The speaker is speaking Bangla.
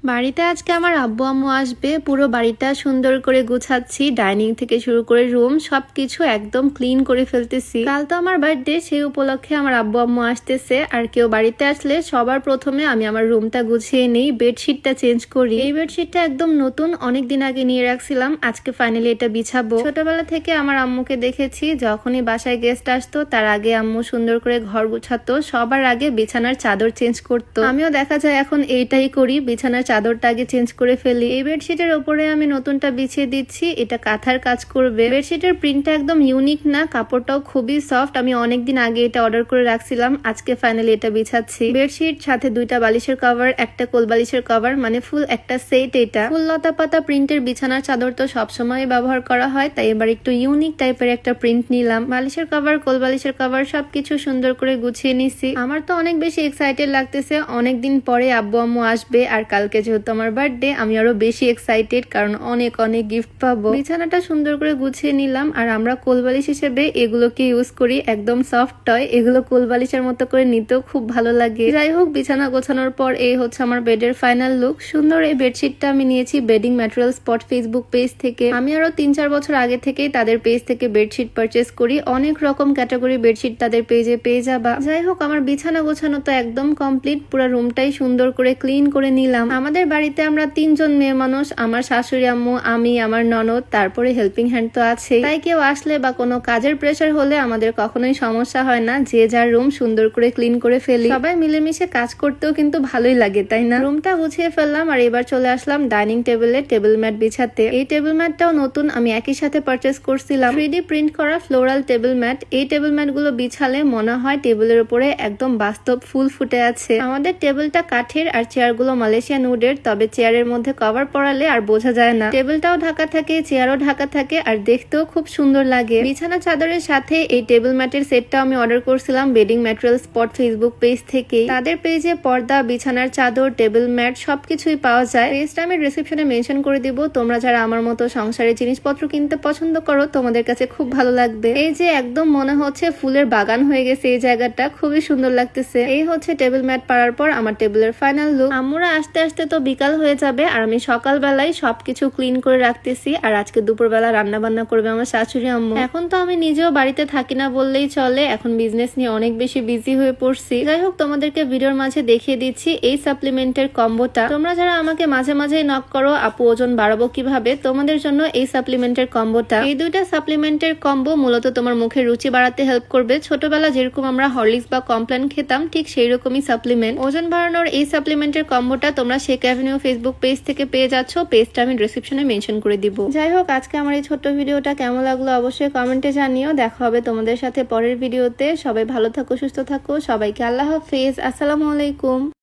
বাড়িতে আজকে আমার আব্বু আম্মু আসবে। পুরো বাড়িটা সুন্দর করে গুছাচ্ছি, ডাইনিং থেকে শুরু করে রুম সবকিছু একদম ক্লিন করে ফেলতেছি। কাল তো আমার বার্থডে, সেই উপলক্ষে আমার আব্বু আম্মু আসতেছে। আর কেউ বাড়িতে আসলে সবার প্রথমে আমি আমার রুমটা গুছিয়ে নেই, বেডশিটটা চেঞ্জ করি। এই বেডশিটটা একদম নতুন, অনেকদিন আগে নিয়ে রাখছিলাম, আজকে ফাইনালি এটা বিছাবো। ছোটবেলা থেকে আমার আম্মুকে দেখেছি, যখনই বাসায় গেস্ট আসতো তার আগে আম্মু সুন্দর করে ঘর গুছাতো, সবার আগে বিছানার চাদর চেঞ্জ করতো। আমিও দেখা যায় এখন এইটাই করি, বিছানার চাদরটা আগে চেঞ্জ করে ফেলি। এই বেডশিটের উপরে আমি নতুনটা বিছিয়ে দিচ্ছি, এটা কাঁথার কাজ করবে। বেডশিটের প্রিন্টটা একদম ইউনিক না, কাপড়টাও খুবই সফট। আমি অনেকদিন আগে এটা অর্ডার করে রাখছিলাম, আজকে ফাইনালি এটা বিছাচ্ছি। বেডশিট সাথে দুইটা বালিশের কভার, একটা কোল বালিশের কভার, মানে ফুল একটা সেট। এটা ফুল লতা পাতা প্রিন্টের বিছানার চাদর তো সবসময় ব্যবহার করা হয়, তাই এবার একটু ইউনিক টাইপের একটা প্রিন্ট নিলাম। বালিশের কভার, কোল বালিশের কভার সবকিছু সুন্দর করে গুছিয়ে নিছি। আমার তো অনেক বেশি এক্সাইটেড লাগতেছে, অনেকদিন পরে আব্বু আম্মু আসবে। আর কালকে যেহেতু আমার বার্থডে, আমি আরো বেশি এক্সাইটেড, কারণ অনেক অনেক গিফট পাবো। বিছানাটা সুন্দর করে গুছিয়ে নিলাম। আর আমরা কোলবালিশ হিসেবে এগুলোকে ইউজ করি, একদম সফট টয়, এগুলো কোলবালিশের মতো করে নিতেও খুব ভালো লাগে। যাই হোক, বিছানা গোছানোর পর এই হচ্ছে আমার বেডের ফাইনাল লুক। সুন্দর এই বেডশিটটা আমি নিয়েছি bedding material spot Facebook page থেকে। আমি আরো 3-4 বছর আগে থেকেই তাদের পেজ থেকে বেডশিট পারচেস করি, অনেক রকম ক্যাটাগরি বেডশিট তাদের পেজে পেয়ে যাবা। যাই হোক, আমার বিছানা গোছানো তো একদম কমপ্লিট, পুরো রুমটাই সুন্দর করে ক্লিন করে নিলাম। আমাদের বাড়িতে আমরা 3 জন মেয়ে মানুষ, আমার শাশুড়ি আম্মু, আমি, আমার ননদ, তারপরে হেল্পিং হ্যান্ড তো আছে। তাই কেউ আসলে বা কোনো কাজের প্রেশার হলে আমাদের কখনোই সমস্যা হয় না, যে যার রুম সুন্দর করে ক্লিন করে ফেলি। সবাই মিলেমিশে কাজ করতেও কিন্তু ভালোই লাগে, তাই না? রুমটা গুছিয়ে ফেললাম আর এবার চলে আসলাম ডাইনিং টেবিলে টেবিল ম্যাট বিছাতে। এই টেবিল ম্যাটটাও নতুন, আমি একই সাথে পারচেস করছিলাম। 3D প্রিন্ট করা ফ্লোরাল টেবিল ম্যাট। এই টেবিল ম্যাট গুলো বিছালে মনে হয় টেবিলের উপরে একদম বাস্তব ফুল ফুটে আছে। আমাদের টেবিলটা কাঠের আর চেয়ার গুলো মালয়েশিয়ান উডের, তবে চেয়ারের মধ্যে কভার পরালে আর বোঝা যায় না। টেবিলটাও ঢাকা থাকে, চেয়ারও ঢাকা থাকে, আর দেখতেও খুব সুন্দর লাগে। বিছানা চাদরের সাথে এই টেবিল ম্যাটের সেটটা আমি অর্ডার করছিলাম bedding material spot Facebook page থেকে। তাদের পেজে পর্দা, বিছানার চাদর, টেবিল ম্যাট সবকিছুই পাওয়া যায়। পেজটা আমি ডেসক্রিপশনে মেনশন করে দিব। তোমরা যারা আমার মতো সংসারের জিনিসপত্র কিনতে পছন্দ করো, তোমাদের কাছে খুব ভালো লাগবে। এই যে একদম মনে হচ্ছে ফুলের বাগান হয়ে গেছে, এই জায়গাটা খুবই সুন্দর লাগতেছে। এই হচ্ছে টেবিল ম্যাট পাড়ার পর আমার টেবিলের ফাইনাল লুক। আম্মুরা আসতে আসতে তো বিকাল হয়ে যাবে, আর আমি সকালবেলায় সবকিছু ক্লিন করে রাখতেছি। আর আজকে দুপুরবেলা রান্না বান্না করবে আমার শাশুড়ি আম্মু। এখন তো আমি নিজেও বাড়িতে থাকি না বললেই চলে, এখন বিজনেস নিয়ে অনেক বেশি বিজি হয়ে পড়ছি। যাই হোক, তোমাদেরকে ভিডিওর মাঝে দেখিয়ে দিচ্ছি এই সাপ্লিমেন্টের কম্বোটা। তোমরা যারা আমাকে মাঝে মাঝে নক করো, আপু ওজন বাড়াবো কিভাবে, তোমাদের জন্য এই সাপ্লিমেন্টের কম্বোটা। এই দুইটা সাপ্লিমেন্টের কম্বো মূলত তোমার মুখের রুচি বাড়াতে হেল্প করবে। ছোটবেলা যেরকম আমরা হরলিক্স বা কমপ্ল্যান খেতাম, ঠিক সেই রকমই সাপ্লিমেন্ট। ওজন বাড়ানোর এই সাপ্লিমেন্টের কম্বোটা তোমরা শেখ অ্যাভিনিউ ফেসবুক পেজ থেকে পেয়ে যাচ্ছ, পেজটা আমি ডেসক্রিপশনে মেনশন করে দিব। যাই হোক, আজকে আমার এই ছোট্ট ভিডিওটা কেমন লাগলো অবশ্যই কমেন্টে জানিও। দেখা হবে তোমাদের সাথে পরের ভিডিওতে। সবাই ভালো থাকো, সুস্থ থাকো, সবাইকে আল্লাহ হাফেজ, আসসালামু আলাইকুম।